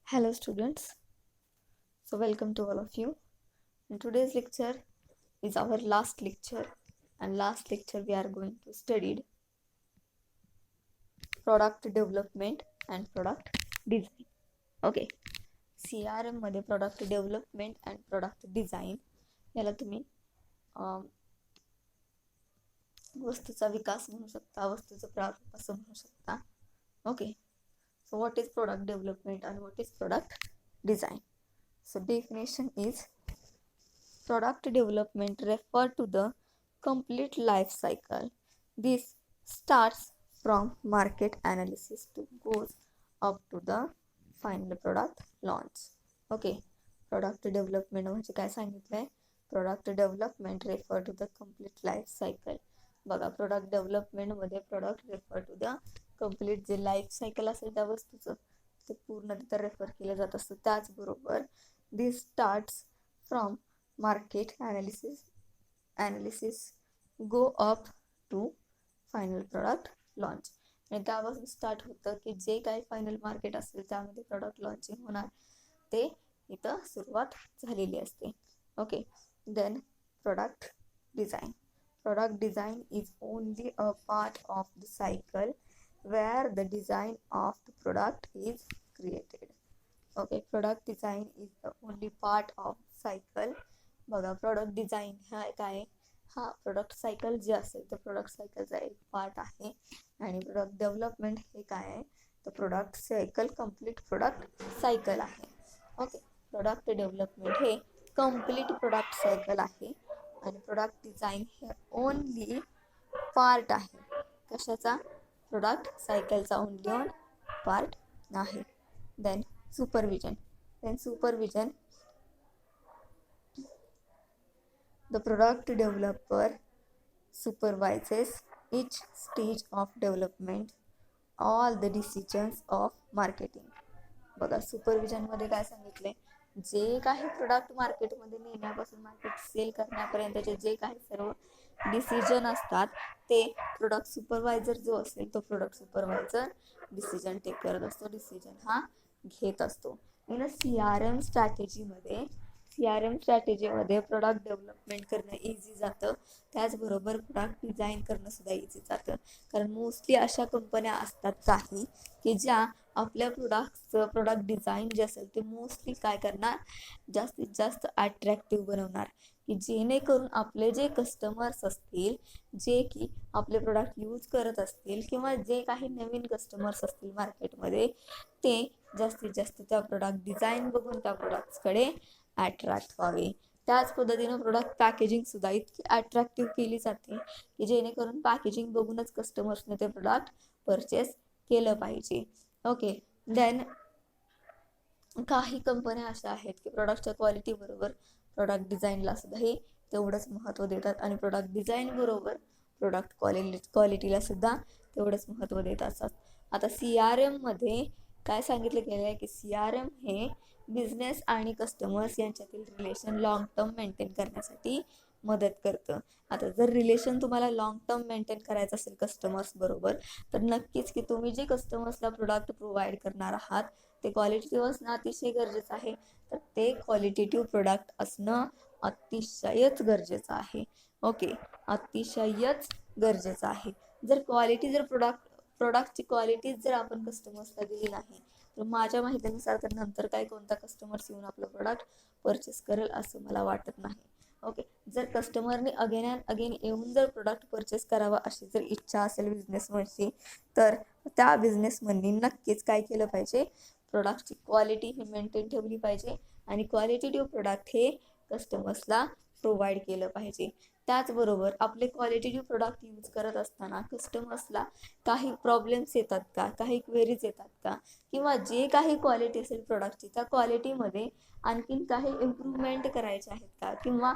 Hello students, so welcome to all of you. In today's lecture is our last lecture, and last lecture we are going to study product development and product design. Okay, CRM मध्ये product development and product design याला तुम्ही वस्तूचा विकास म्हणू शकता, वस्तूचं प्रारूप असं म्हणू शकता. Okay, so what is product development and what is product design? So definition is product development refer to the complete life cycle. This starts from market analysis to goes up to the final product launch. Okay, product development म्हणजे काय सांगितलंय? Product development refer to the complete life cycle. बघा, product development मध्ये product refer to the complete J life cycle असेल त्या वस्तूचं ते पूर्ण तिथं रेफर केलं जात असतं. त्याचबरोबर this starts from market analysis go up to final product launch. आणि त्यापासून स्टार्ट होतं की जे काही फायनल मार्केट असेल त्यामध्ये प्रोडक्ट लॉन्चिंग होणार ते इथं सुरुवात झालेली असते. Okay, then product design is only a part of the cycle where the design of the product is created. Okay, product design is the only part of cycle. बघा, product design हा काय, हा प्रोडक्ट सायकल जे असेल तर product सायकलचा एक part आहे. आणि product development हे काय आहे, तर product cycle complete product cycle आहे. ओके, प्रोडक्ट डेव्हलपमेंट हे कम्प्लीट प्रोडक्ट सायकल आहे आणि प्रोडक्ट डिझाईन हे ओनली पार्ट आहे. कशाचा? प्रोडक्ट सायकलचा ओनली ऑन पार्ट आहे. Then supervision. The product developer supervises each stage of development, all the decisions of marketing. बघा, सुपरविजन मध्ये काय सांगितले, जे काही प्रोडक्ट मार्केटमध्ये नेण्यापासून मार्केट सेल करण्यापर्यंतचे जे काही सर्व डिसिजन असतात ते प्रोडक्ट सुपरवायझर जो असेल तो प्रोडक्ट सुपरवायझर डिसिजन टेक करत असतो, डिसिजन हा घेत असतो. इन CRM स्ट्रॅटेजीमध्ये प्रोडक्ट डेव्हलपमेंट करणं इझी जातं, त्याचबरोबर प्रोडक्ट डिझाईन करणं सुद्धा इझी जातं. कारण मोस्टली अशा कंपन्या असतात काही की ज्या आपल्या प्रोडक्ट डिझाईन जे असेल ते मोस्टली काय करणार, जास्तीत जास्त अट्रॅक्टिव्ह बनवणार की जेणेकरून आपले जे कस्टमर्स असतील, जे की आपले प्रोडक्ट यूज करत असतील किंवा जे काही नवीन कस्टमर्स असतील मार्केटमध्ये ते जास्तीत जास्त त्या प्रोडक्ट डिझाईन बघून त्या प्रोडक्ट्सकडे अट्रॅक्ट व्हावे. त्याच पद्धतीनं प्रोडक्ट पॅकेजिंग सुद्धा इतकी अट्रॅक्टिव्ह केली जाते की जेणेकरून पॅकेजिंग बघूनच कस्टमर्सने ते प्रोडक्ट परचेस केलं पाहिजे. ओके, देन काही कंपन्या अशा आहेत की प्रोडक्टच्या क्वालिटी बरोबर प्रोडक्ट डिझाईनला सुद्धा हे तेवढंच महत्त्व देतात आणि प्रोडक्ट डिझाईन बरोबर प्रोडक्ट क्वालिटीला सुद्धा तेवढंच महत्त्व देत असतात. आता CRM मध्ये काय सांगितलं गेलं आहे की CRM हे बिझनेस आणि कस्टमर्स यांच्यातील रिलेशन लॉंग टर्म मेंटेन करण्यासाठी मदत करतं. आता जर रिलेशन तुम्हाला लॉंग टर्म मेंटेन करायचं असेल कस्टमर्स बरोबर तर नक्कीच की तुम्ही जे कस्टमर्सला प्रोडक्ट प्रोव्हाइड करणार आहात ते क्वालिटेटिव्ह असणं अतिशय गरजेचं आहे. तर ते क्वालिटेटिव्ह प्रोडक्ट असणं अतिशयच गरजेचं आहे. ओके, अतिशयच गरजेचं आहे. जर प्रोडक्टची क्वालिटी जर आपण कस्टमर्सला दिली नाही तर माझ्या माहितीनुसार तर नंतर काय कोणता कस्टमर्स येऊन आपलं प्रोडक्ट परचेस करेल असं मला वाटत नाही. ओके, जर कस्टमरने अगेन अँड अगेन येऊन जर प्रोडक्ट परचेस करावा अशी जर इच्छा असेल बिझनेसमनची तर त्या बिझनेसमननी नक्कीच काय केलं पाहिजे, प्रोडक्टची क्वालिटी ही मेंटेन ठेवली पाहिजे आणि क्वालिटेटिव्ह प्रोडक्ट हे कस्टमर्सला प्रोव्हाइड केलं पाहिजे. त्याचबरोबर आपले क्वालिटेटिव्ह प्रोडक्ट यूज करत असताना कस्टमर्सला काही प्रॉब्लेम्स येतात का, काही क्वेरीज येतात का, किंवा जे काही क्वालिटी असेल प्रोडक्टची त्या क्वालिटीमध्ये आणखीन काही इम्प्रूव्हमेंट करायचे आहेत का, किंवा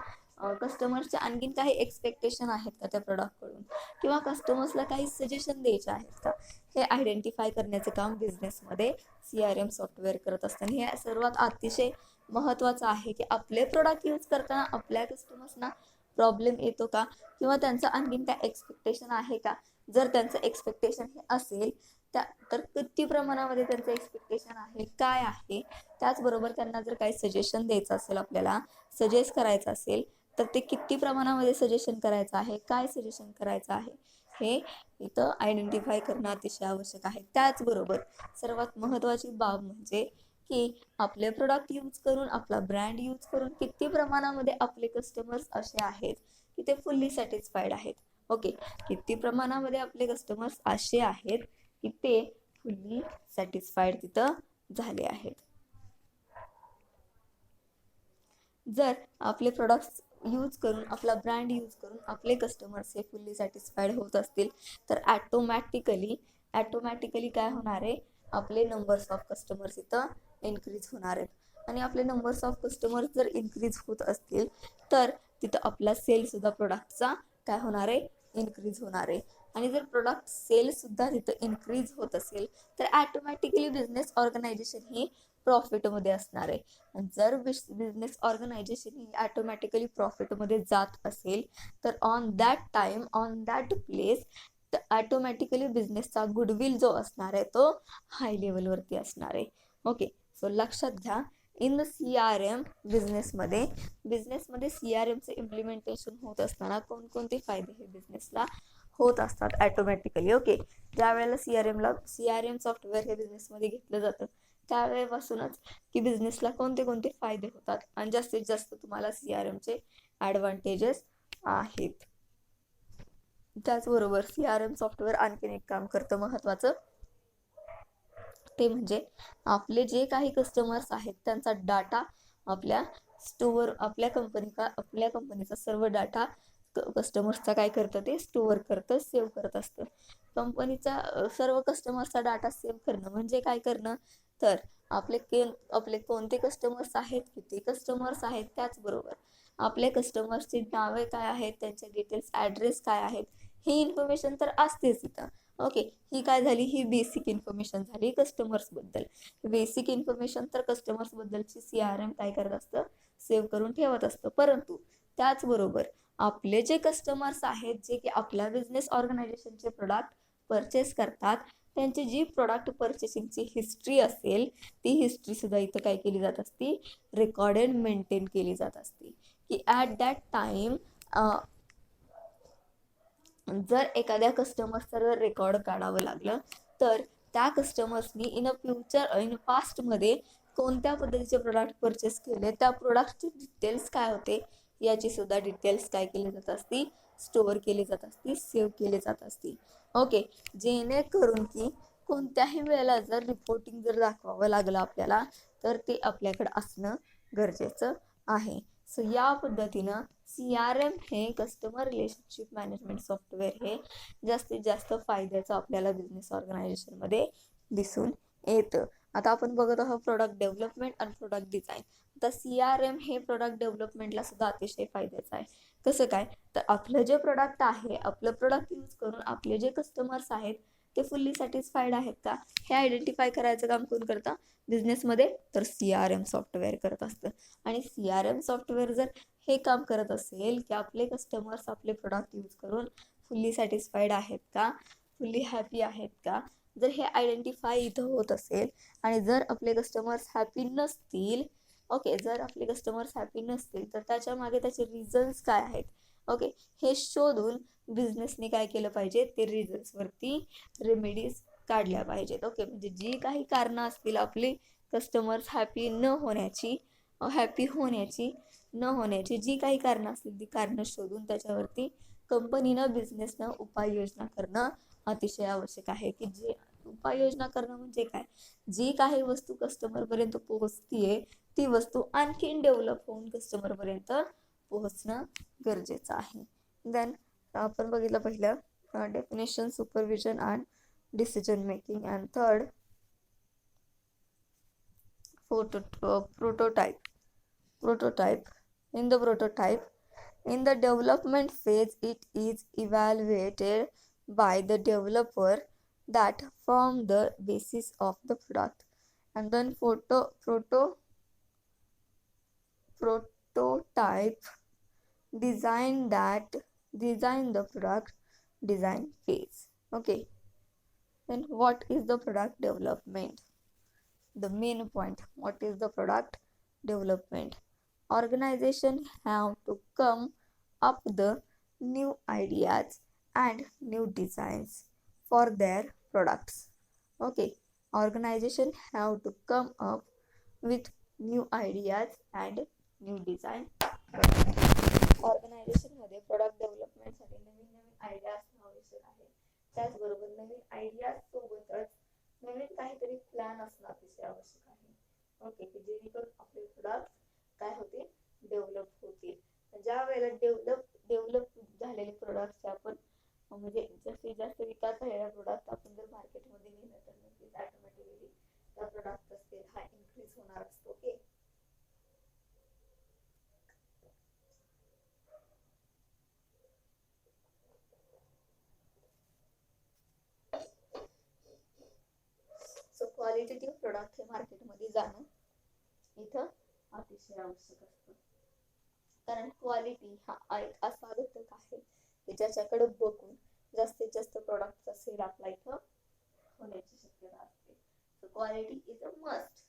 कस्टमर्सचे आणखीन काही एक्सपेक्टेशन आहेत का त्या प्रोडक्टकडून, किंवा कस्टमर्सला काही सजेशन द्यायचे आहेत का, हे आयडेंटिफाय करण्याचं काम बिझनेसमध्ये CRM सॉफ्टवेअर करत असताना हे सर्वात अतिशय महत्त्वाचं आहे की आपले प्रोडक्ट यूज करताना आपल्या कस्टमर्सना प्रॉब्लेम येतो का, किंवा त्यांचं आणखीन काय एक्सपेक्टेशन आहे का. जर त्यांचं एक्सपेक्टेशन हे असेल तर किती प्रमाणामध्ये त्यांचं एक्सपेक्टेशन आहे, काय आहे. त्याचबरोबर त्यांना जर काही सजेशन द्यायचं असेल, आपल्याला सजेस्ट करायचं असेल, तर ते किती प्रमाणामध्ये सजेशन करायचं आहे, काय सजेशन करायचं आहे, हे इथं आयडेंटिफाय करणं अतिशय आवश्यक आहे. त्याचबरोबर सर्वात महत्त्वाची बाब म्हणजे की आपले प्रोडक्ट यूज करून, आपला ब्रँड यूज करून किती प्रमाणामध्ये आपले कस्टमर्स असे आहेत की ते फुल्ली सॅटिस्फाईड आहेत. ओके, किती प्रमाणामध्ये आपले कस्टमर्स असे आहेत की ते फुल्ली सॅटिस्फाईड तिथं झाले आहेत. जर आपले प्रोडक्ट्स यूज करून, आपला ब्रँड यूज करून आपले कस्टमर्स हे फुल्ली सॅटिस्फाईड होत असतील, तर ॲटोमॅटिकली काय होणार आहे, आपले नंबर्स ऑफ कस्टमर्स इथं इन्क्रीज होणार आहेत. आणि आपले नंबर्स ऑफ कस्टमर्स जर इन्क्रीज होत असतील, तर तिथं आपला सेलसुद्धा प्रोडक्टचा काय होणार आहे, इन्क्रीज होणार आहे. आणि जर प्रोडक्ट सेलसुद्धा तिथं इन्क्रीज होत असेल, तर ॲटोमॅटिकली बिझनेस ऑर्गनायझेशन ही प्रॉफिटमध्ये असणार आहे. आणि जर बिझनेस ऑर्गनायझेशन ही ॲटोमॅटिकली प्रॉफिटमध्ये जात असेल, तर ऑन दॅट प्लेस ॲटोमॅटिकली बिझनेसचा गुडविल जो असणार आहे तो हाय लेवलवरती असणार आहे. ओके, सो लक्षात घ्या, इन द CRM बिझनेसमध्ये CRMचे इम्प्लिमेंटेशन होत असताना कोणकोणते फायदे हे बिझनेसला होत असतात ॲटोमॅटिकली. ओके, ज्या वेळेला CRM सॉफ्टवेअर हे बिझनेसमध्ये घेतलं जातं, त्यावेळेपासूनच की बिझनेसला कोणते कोणते फायदे होतात आणि जास्तीत जास्त तुम्हाला CRMचे ॲडव्हान्टेजेस आहेत. त्याचबरोबर CRM सॉफ्टवेअर आणखीन एक काम करतं महत्त्वाचं, ते म्हणजे आपले जे काही कस्टमर्स आहेत त्यांचा डाटा आपल्या कंपनीचा सर्व डाटा कस्टमर्सचा काय करतं, ते स्टोअर करतं, सेव्ह करत असतं. कंपनीचा सर्व कस्टमर्सचा डाटा सेव्ह करणं म्हणजे काय करणं, तर आपले कोणते कस्टमर्स आहेत, किती कस्टमर्स आहेत, त्याचबरोबर आपल्या कस्टमर्सची नावे काय आहेत, त्यांचे डिटेल्स, ॲड्रेस काय आहेत, ही इन्फॉर्मेशन तर असतेच इथं. ओके, ही काय झाली, ही बेसिक इन्फॉर्मेशन झाली कस्टमर्सबद्दल. बेसिक इन्फॉर्मेशन तर कस्टमर्सबद्दलची CRM काय करत असतं, सेव्ह करून ठेवत असतं. परंतु त्याचबरोबर आपले जे कस्टमर्स आहेत, जे की आपल्या बिझनेस ऑर्गनायझेशनचे प्रोडक्ट परचेस करतात, त्यांची जी प्रोडक्ट परचेसिंगची हिस्ट्री असेल, ती हिस्ट्रीसुद्धा इथं काय केली जात असते, रेकॉर्डेड मेंटेन केली जात असते. की ॲट दॅट टाईम जर एखाद्या कस्टमरचं जर रेकॉर्ड काढावं लागलं, तर त्या कस्टमर्सनी इन पास्टमध्ये कोणत्या पद्धतीचे प्रोडक्ट परचेस केले, त्या प्रोडक्टचे डिटेल्स काय होते, याची सुद्धा डिटेल्स काय केली जात असती, स्टोअर केली जात असती, सेव्ह केली जात असती. ओके, जेणेकरून की कोणत्याही वेळेला जर रिपोर्टिंग जर दाखवावं लागलं आपल्याला, तर ते आपल्याकडे असणं गरजेचं आहे. सो या पद्धतीनं CRM हे कस्टमर रिलेशनशिप मॅनेजमेंट सॉफ्टवेअर हे जास्तीत जास्त फायद्याचं आपल्याला बिझनेस ऑर्गनायझेशनमध्ये दिसून येतं. आता आपण बघत आहोत प्रोडक्ट डेव्हलपमेंट आणि प्रोडक्ट डिझाईन. आता CRM हे प्रोडक्ट डेव्हलपमेंटला सुद्धा अतिशय फायद्याचं आहे. कसं काय, तर आपलं जे प्रोडक्ट आहे, आपलं प्रोडक्ट यूज करून आपले जे कस्टमर्स आहेत ते फुल्ली सॅटिस्फाईड आहेत का, हे आयडेंटिफाय करायचं काम कोण करतं बिझनेसमध्ये, तर CRM सॉफ्टवेअर करत असतं. आणि CRM सॉफ्टवेअर जर हे काम करत असेल की आपले कस्टमर्स आपले प्रोडक्ट यूज करून फुल्ली सॅटिस्फाईड आहेत का, फुल्ली हॅपी आहेत का, जर हे आयडेंटिफाय इथं होत असेल, आणि जर आपले कस्टमर्स हॅपी नसतील, ओके, जर आपले कस्टमर्स हॅपी नसतील, तर त्याच्या मागे त्याचे रिझन्स काय आहेत, ओके, हे शोधून बिझनेसने काय केलं पाहिजे, ते रिझन्सवरती रेमेडीज काढल्या पाहिजेत. ओके, म्हणजे जी काही कारणं असतील आपले कस्टमर्स हॅपी न होण्याची जी काही कारणं असतील, ती कारणं शोधून त्याच्यावरती कंपनीनं, बिझनेसनं उपाययोजना करणं अतिशय आवश्यक आहे. की जे उपाययोजना करणं म्हणजे काय, जी काही वस्तू कस्टमरपर्यंत पोहोचतीये, ती वस्तू आणखीन डेव्हलप होऊन कस्टमरपर्यंत पोहोचणं गरजेचं आहे. देन आपण बघितलं पहिलं definition, supervision and decision making, and third prototype. In the development phase, it is evaluated by the developer that form the basis of the product. And then prototype design the product design phase. Okay, Then what is the product development? The main point, what is the product development? Organization have to come up the new ideas and new designs for their products. Okay, organization have to come up with new ideas and new design. Organization मध्ये product डेव्हलपमेंटसाठी नवीन नवीन idea असणं आवश्यक आहे. त्याचबरोबर नवीन idea सोबतच नवीन काहीतरी प्लॅन असणं अतिशय आवश्यक आहे. ओके, की जेणेकरून आपले प्रोडक्ट काय होते, डेव्हलप होतील. ज्या वेळेला डेव्हलप झालेले प्रोडक्टचे आपण म्हणजे जास्तीत जास्त विकास झालेला प्रोडक्ट आपण जर मार्केटमध्ये नेलं तर नक्कीच ऑटोमॅटिकली त्या प्रोडक्टचा सेल हा इन्क्रीज होणार असतो. ओके, सो क्वालिटेटिव्ह प्रोडक्ट हे मार्केटमध्ये जाणं इथं अतिशय आवश्यक असतं. कारण क्वालिटी हा एक असा घटक आहे की ज्याच्याकडे बघून जास्तीत जास्त प्रोडक्टचा सेल आपला इथं होण्याची शक्यता असते. So quality is a must.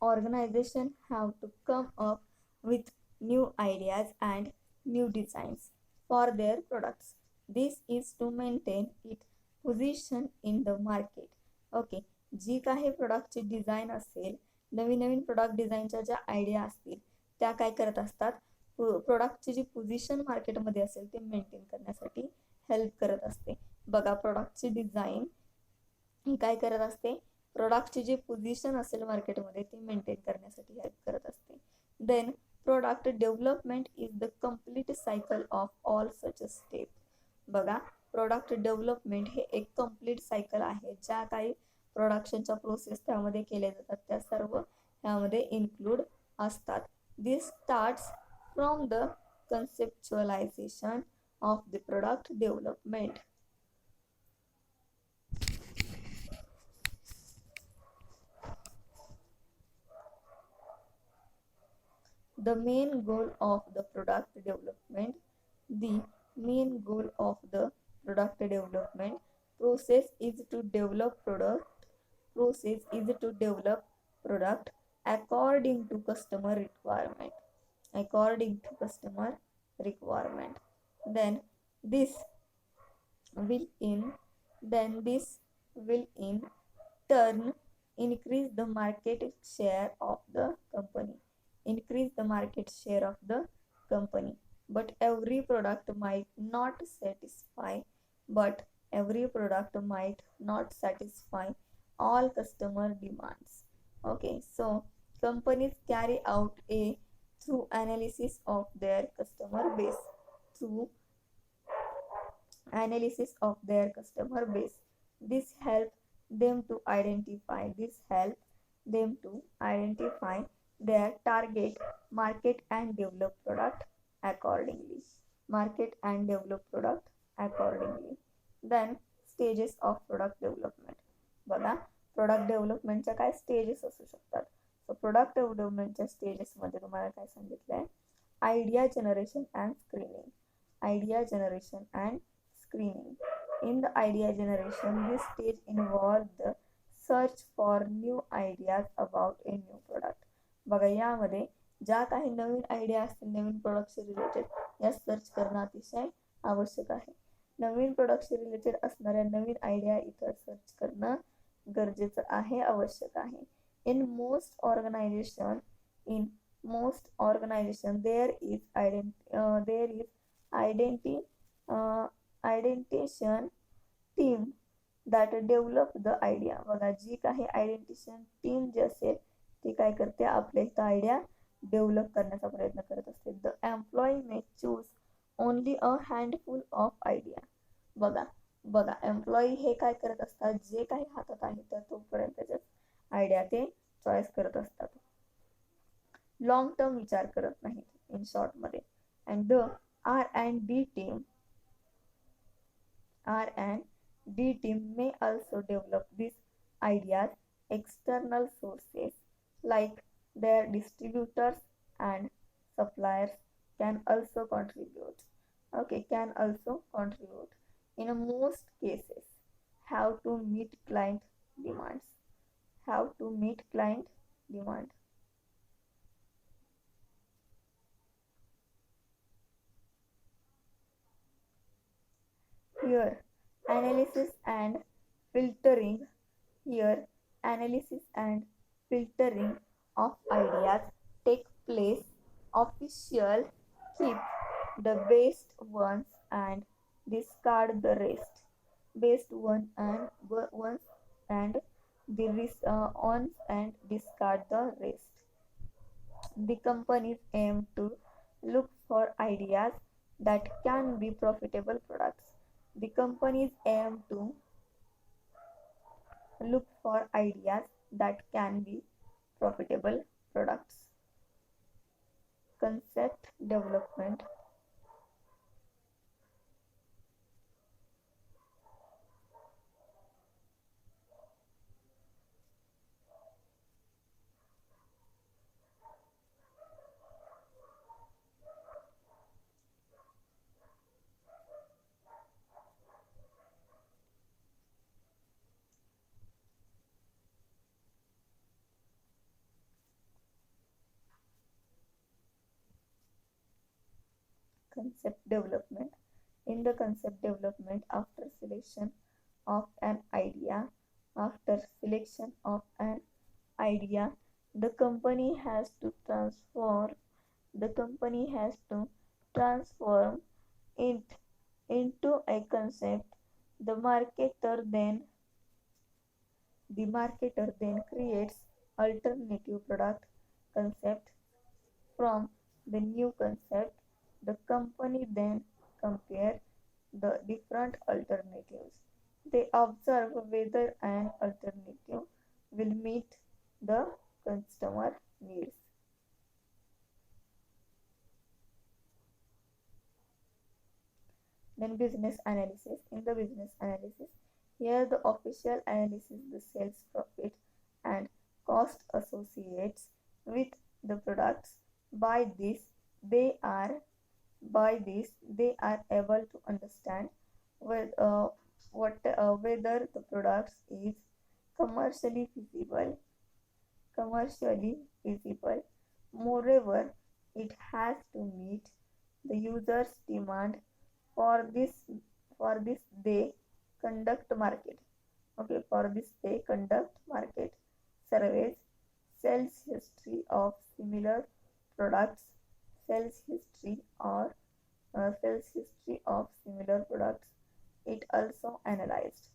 Organization have to come up with new ideas and new designs for their products. This is to maintain its position in the market. Okay, जी काही प्रोडक्टची डिझाईन असेल, नवीन नवीन product डिझाईनच्या ज्या idea असतील त्या काय करत असतात, प्रोडक्टची जी पोझिशन मार्केटमध्ये असेल ते मेंटेन करण्यासाठी हेल्प करत असते. बघा, प्रोडक्टची डिझाईन ही काय करत असते, प्रोडक्टची जी पोझिशन असेल मार्केटमध्ये ती मेंटेन करण्यासाठी हेल्प करत असते. Then product development is the complete cycle of all such step. बघा, प्रोडक्ट डेव्हलपमेंट हे एक कम्प्लीट सायकल आहे. ज्या काही प्रोडक्शनच्या प्रोसेस त्यामध्ये केल्या जातात त्या सर्व ह्यामध्ये इन्क्लूड असतात. This starts from the conceptualization of the product development. The main goal of the product development, the main goal of the product development process is to develop product according to customer requirement. Then this will in turn increase the market share of the company. But every product might not satisfy all customer demands. Okay, so companies carry out a through analysis of their customer base through analysis of their customer base. This help them to identify their target market and develop product accordingly. Then stages of product development. बघा, product डेव्हलपमेंटच्या काय stages असू शकतात. So product डेव्हलपमेंटच्या stages मध्ये तुम्हाला काय सांगितलंय, idea generation and screening. In the idea generation, this stage involves the search for new ideas about a new product. बघा, यामध्ये ज्या काही नवीन आयडिया असतील नवीन प्रोडक्टशी रिलेटेड या सर्च करणं अतिशय आवश्यक आहे. नवीन प्रोडक्टशी रिलेटेड असणाऱ्या नवीन आयडिया इथं सर्च करणं गरजेचं आहे, आवश्यक आहे. In most organization there is identification team that develop the idea. बघा, जी काही आयडेंटिशन टीम जी असेल ती काय करते, आपल्या इथं आयडिया डेव्हलप करण्याचा प्रयत्न करत असते. The employee may choose only a handful of idea. बघा बघा एम्प्लॉई हे काय करत असतात, जे काही हातात आहे तर तोपर्यंतच आयडिया ते चॉईस करत असतात. लॉंग टर्म विचार करत नाहीत इन शॉर्ट मध्ये. And the R&D team R&D team may also develop these ideas. External sources like their distributors and suppliers can also contribute. Okay, can also contribute. In most cases, have to meet client demands. Have to meet client demand. Here, analysis and filtering. Here, analysis and filtering of ideas take place. Official keep the best ones and discard the rest. Best ones and the ones and discard the rest. The companies aim to look for ideas that can be profitable products. The companies aim to look for ideas that can be profitable products. Concept development. Concept development. In the concept development, after selection of an idea, after selection of an idea, the company has to transform it into a concept. The marketer then creates alternative product concept from the new concept. The company then compare the different alternatives. They observe whether an alternative will meet the customer needs. Then business analysis. In the business analysis, here the official analysis the sales profit and cost associates with the products. By this, they are able to understand whether the products is commercially feasible commercially feasible. Moreover, it has to meet the user's demand. For this, for this they conduct market. Okay, for this they conduct market surveys, sales history of similar products, sales history or sales history of similar products. It also analyzed.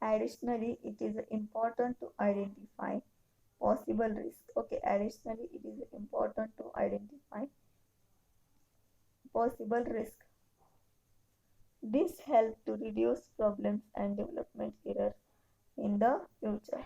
Additionally, it is important to identify possible risk. Okay, additionally, it is important to identify possible risk. This helps to reduce problems and development error in the future.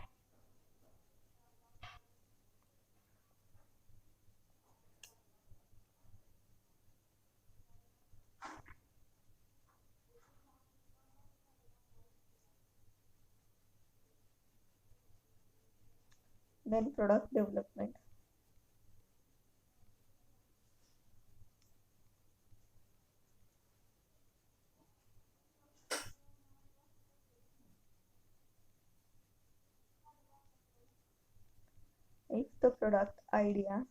Then product development. If the product idea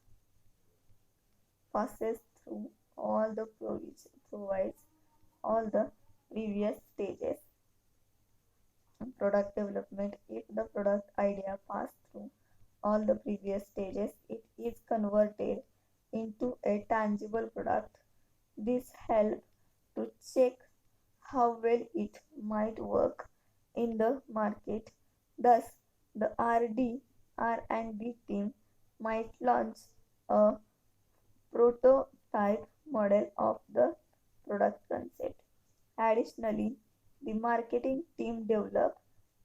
passes through all the provides all the previous stages. Product development. If the product idea pass through all the previous stages, it is converted into a tangible product. This helps to check how well it might work in the market. Thus, the R&D team might launch a prototype model of the product concept. Additionally, the marketing team develop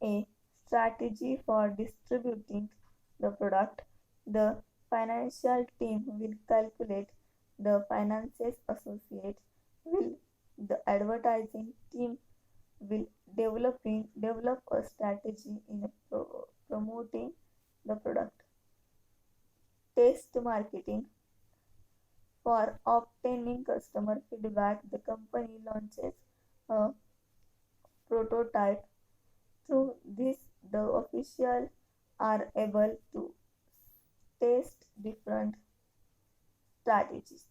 a strategy for distributing the product. The financial team will calculate the finances associated with the advertising team will develop a strategy in promoting the product. Test marketing for obtaining customer feedback, the company launches a prototype. Through this, the officials are able to test different strategies.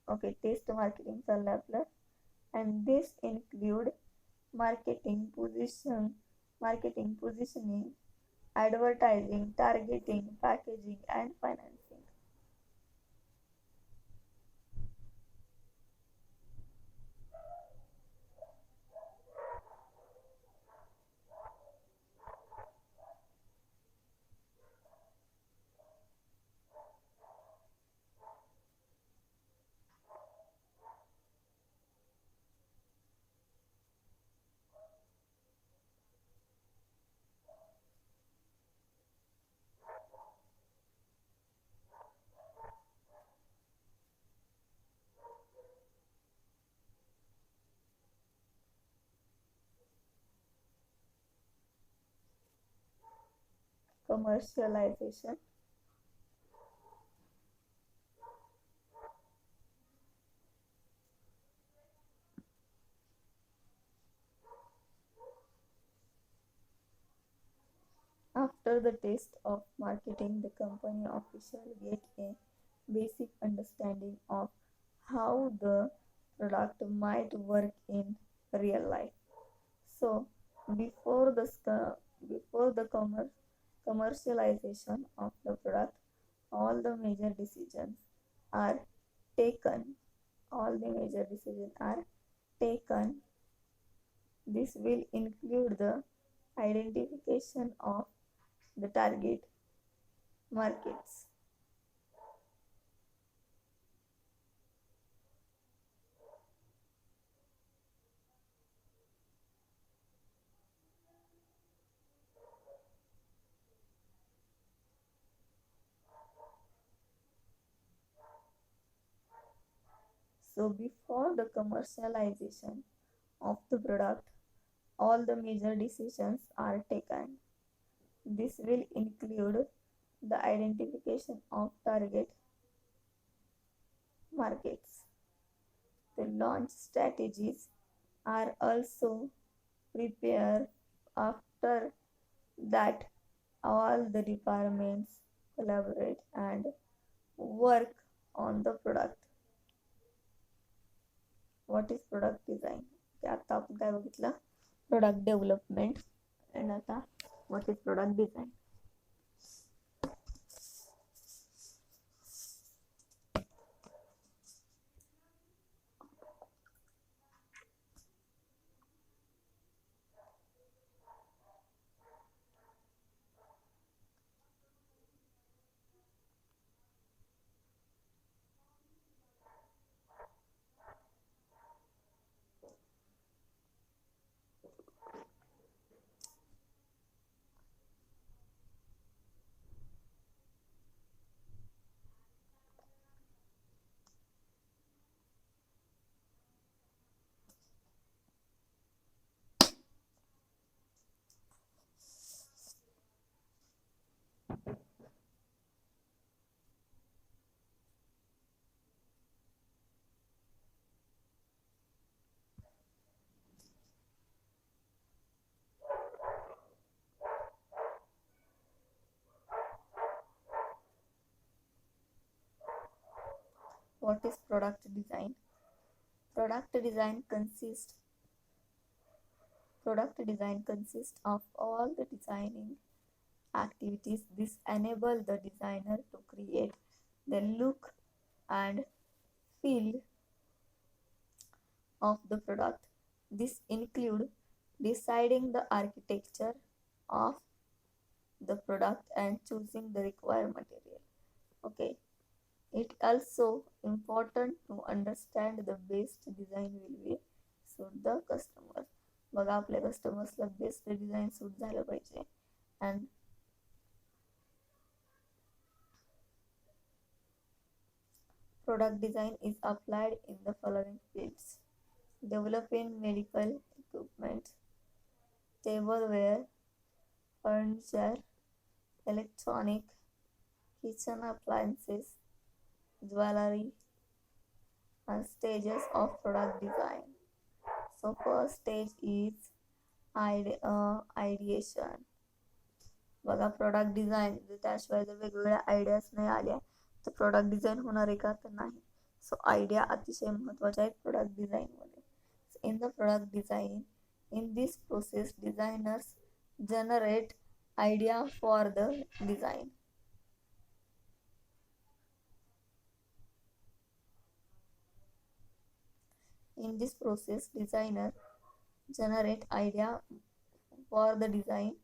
Okay, test marketing चाललंय आपलं. And this include marketing positioning, advertising, targeting, packaging, and financing. Commercialization. After the test of marketing, the company officials get a basic understanding of how the product might work in real life. So, before the before the commercialization of the product, all the major decisions are taken. All the major decisions are taken. This will include the identification of the target markets. So before the commercialization of the product, all the major decisions are taken. This will include the identification of target markets. The launch strategies are also prepared. After that, all the departments collaborate and work on the product. What is product design? आता आपण काय बघितलं, product development. आणि आता what is product design. What is product design? Product design consists Product design consists of all the designing activities. This enable the designer to create the look and feel of the product. This include deciding the architecture of the product and choosing the required material. Okay, it also important to understand the best design will be suit the customer. बघा आपल्या कस्टमर्सला best design suit झालं पाहिजे. And product design is applied in the following fields: developing medical equipment, tableware, furniture, electronic, kitchen appliances, jewelry, and stages of product design. So first stage is ideation. बघा product design त्याशिवाय जर वेगवेगळ्या ideas नाही आल्या तर product design होणार आहे का, तर नाही. सो आयडिया अतिशय महत्त्वाच्या आहेत प्रोडक्ट डिझाईनमध्ये. In the product design, in this process designers generate idea for the design. In this process, designer generate idea for the design.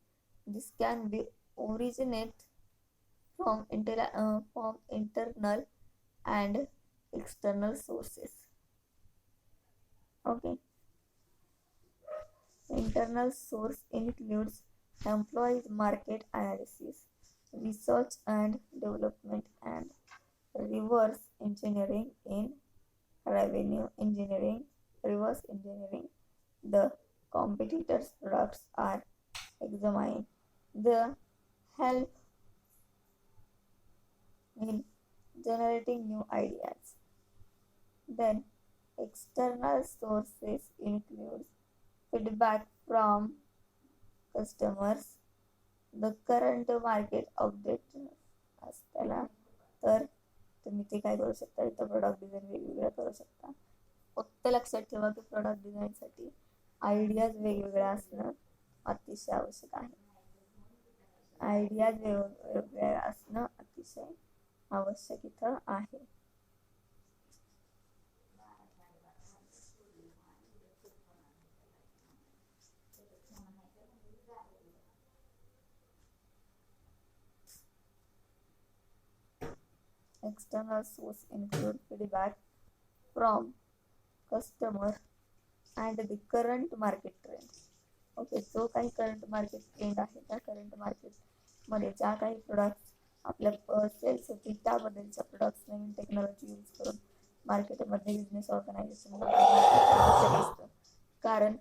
This can be originate from internal and external sources. Okay. Internal source includes employees market analysis, research and development, and reverse engineering in revenue engineering. Reverse engineering the competitors' products are examined. The help in generating new ideas. Then external sources include feedback from customers, the current market update असताना तर तुम्ही ते काय करू शकता, इथं product design वेगवेगळ्या करू शकता. फक्त लक्षात ठेवा की प्रोडक्ट डिझाईनसाठी आयडियाज वेगवेगळ्या असणं अतिशय आवश्यक आहे. आयडियाज वेगवेगळ्या असणं अतिशय आवश्यक इथं आहे. External source include feedback from customer and the current market trend. Okay, जो काही करंट मार्केट ट्रेंड आहे त्या करंट मार्केटमध्ये ज्या काही प्रोडक्ट्स आपल्या सेल्स होतील त्याबद्दलच्या प्रोडक्ट्स नवीन टेक्नॉलॉजी यूज करून मार्केटमध्ये बिझनेस ऑर्गनायझेशन आवश्यक असतं. कारण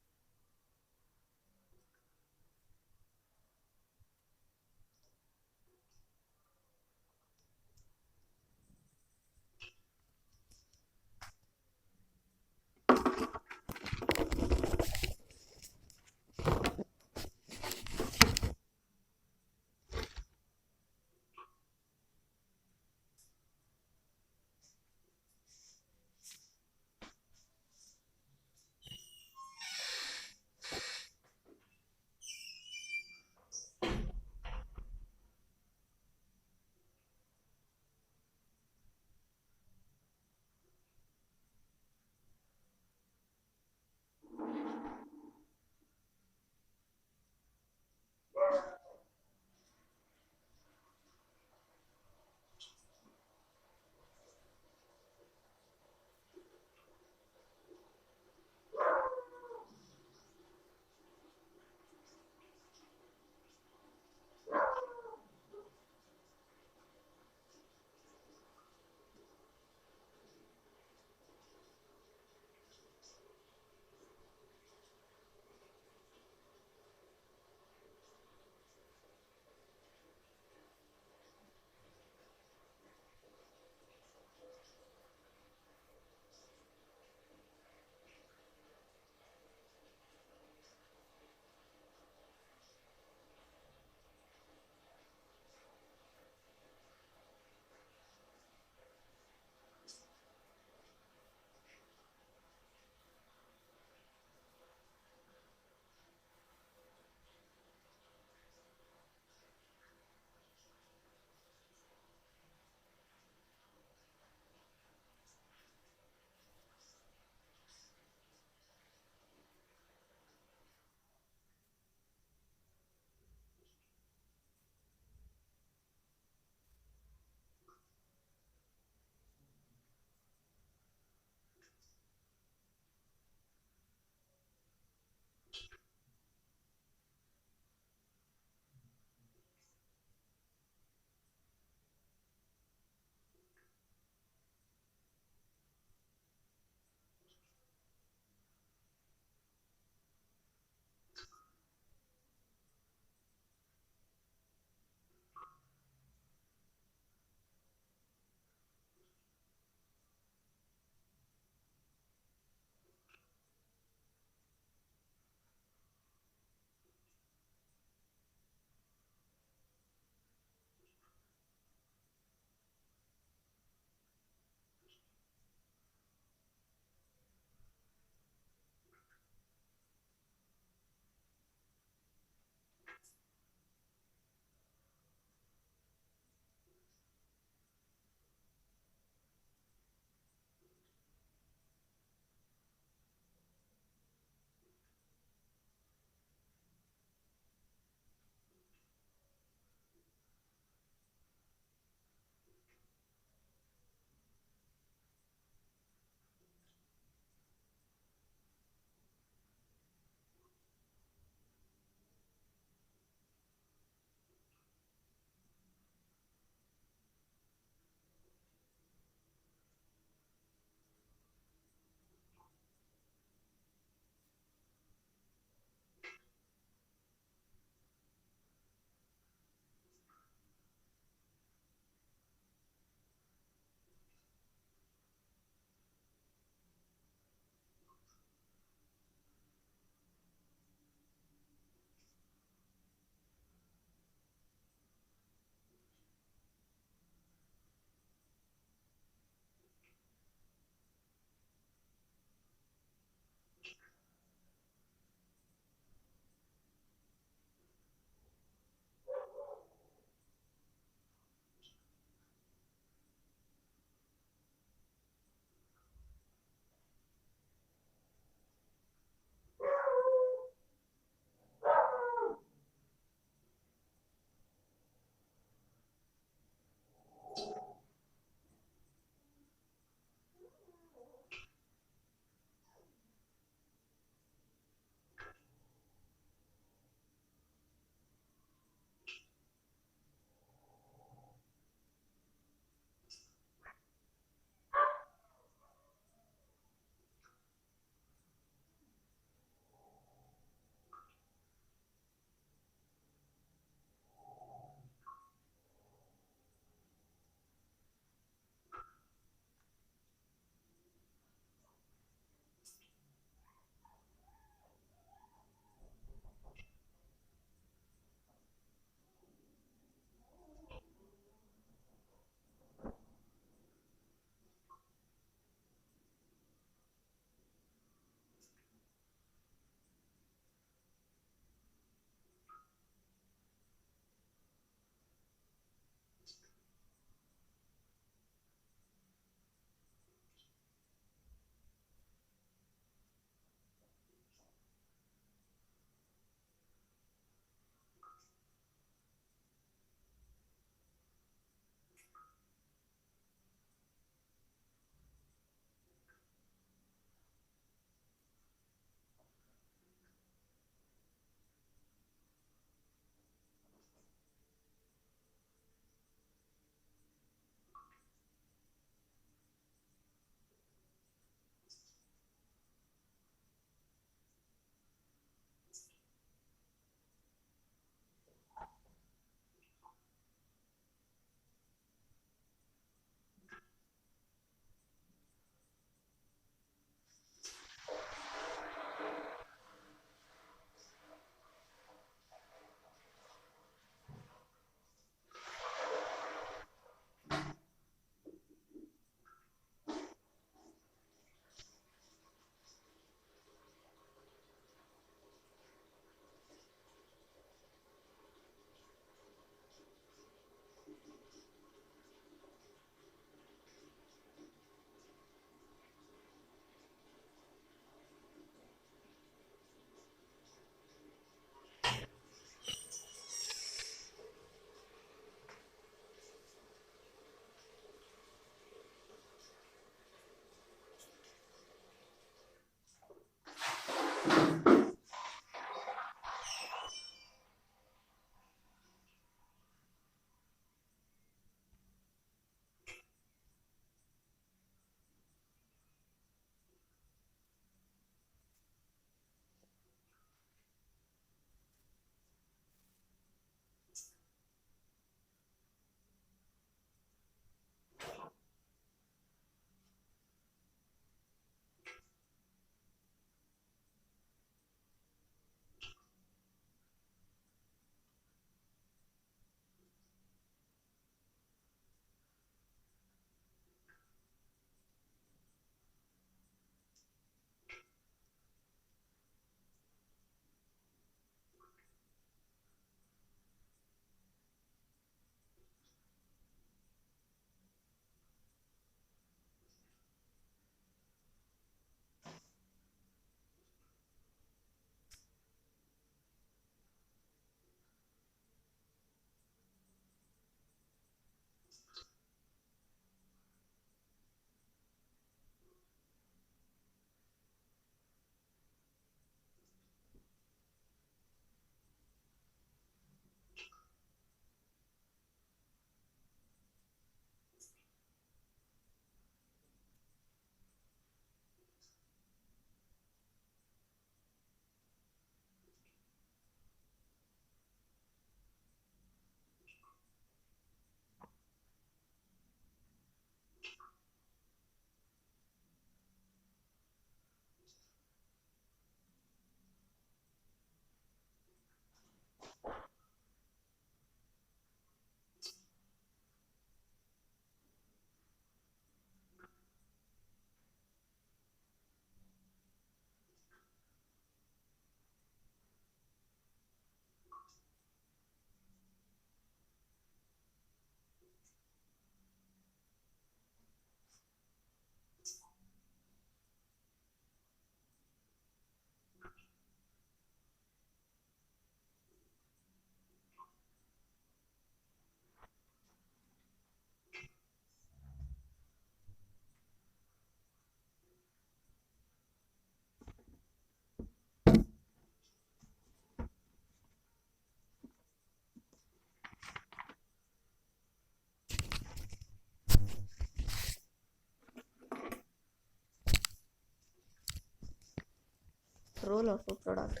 role of a product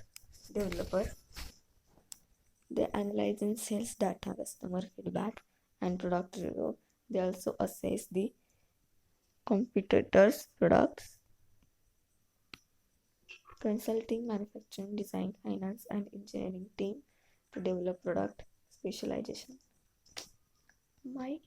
developer. They analyze in sales data, customer feedback, and product review. They also assess the competitors' products, consulting manufacturing, design, finance, and engineering team to develop product specialization. My